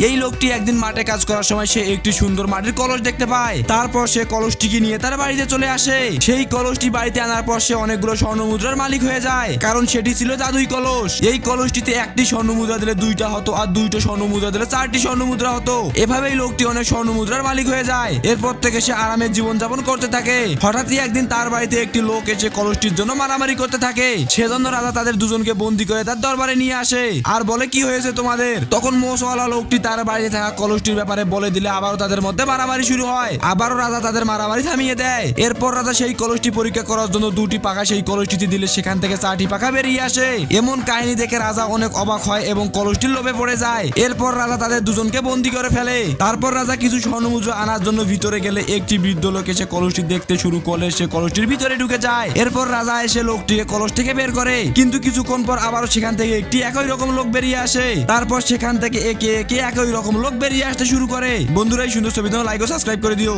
এই লোকটি একদিন মাঠে কাজ করার সময় সে একটি সুন্দর মাটির কলস দেখতে পায়। তারপর সে কলসটিকে নিয়ে তার বাড়িতে চলে আসে। সেই কলসটি বাড়িতে আনার পর সে অনেকগুলো স্বর্ণ মুদ্রার মালিক হয়ে যায়, কারণ সেটি ছিল জাদুই কলস। এই কলসটিতে একটি স্বর্ণ মুদ্রা দিলে 2টা হতো, আর 2টো স্বর্ণ মুদ্রা দিলে 4টি স্বর্ণ মুদ্রা হতো। এভাবেই লোকটি অনেক স্বর্ণ মুদ্রার মালিক হয়ে যায়। এরপর থেকে সে আরামের জীবন যাপন করতে থাকে। হঠাৎই একদিন তার বাড়িতে একটি লোক এসে কলসটির জন্য মারামারি করতে থাকে। সেজন্য রাজা তাদের দুজনকে বন্দী করে তার দরবারে নিয়ে আসে আর বলে, কি হয়েছে তোমাদের? তখন মোষওয়ালা লোকটি তার বাড়িতে থাকা কলসটির ব্যাপারে বলে দিলে আবারও তাদের মধ্যে মারামারি শুরু হয়। আবারও রাজা তাদের মারামারি থামিয়ে দেয়। এরপর রাজা সেই কলসটি পরীক্ষা করার জন্য 2টি পাখা সেই কলসটিতে দিলে সেখান থেকে 4টি পাখা বেরিয়ে আসে। এমন কাহিনী দেখে রাজা অনেক অবাক হয় এবং কলসটির লোভে পড়ে যায়। এরপর রাজা তাদের দুজনকে বন্দী করে ফেলে। তারপর রাজা কিছু স্বর্ণমুদ্রা আনার জন্য ভিতরে গেলে একটি বৃদ্ধ লোক এসে কলসটি দেখতে শুরু করলে সে কলসটির ভিতরে ঢুকে যায়। এরপর রাজা এসে লোকটিকে কলস থেকে বের করে, কিন্তু কিছুক্ষণ পর আবারও সেখান থেকে একটি একই রকম লোক বেরিয়ে আসে। তারপর সেখান থেকে একে একে একই রকম লোক বেরিয়ে আসতে শুরু করে। বন্ধুরা, এই সুন্দর ছবি লাইক ও সাবস্ক্রাইব করে দিও।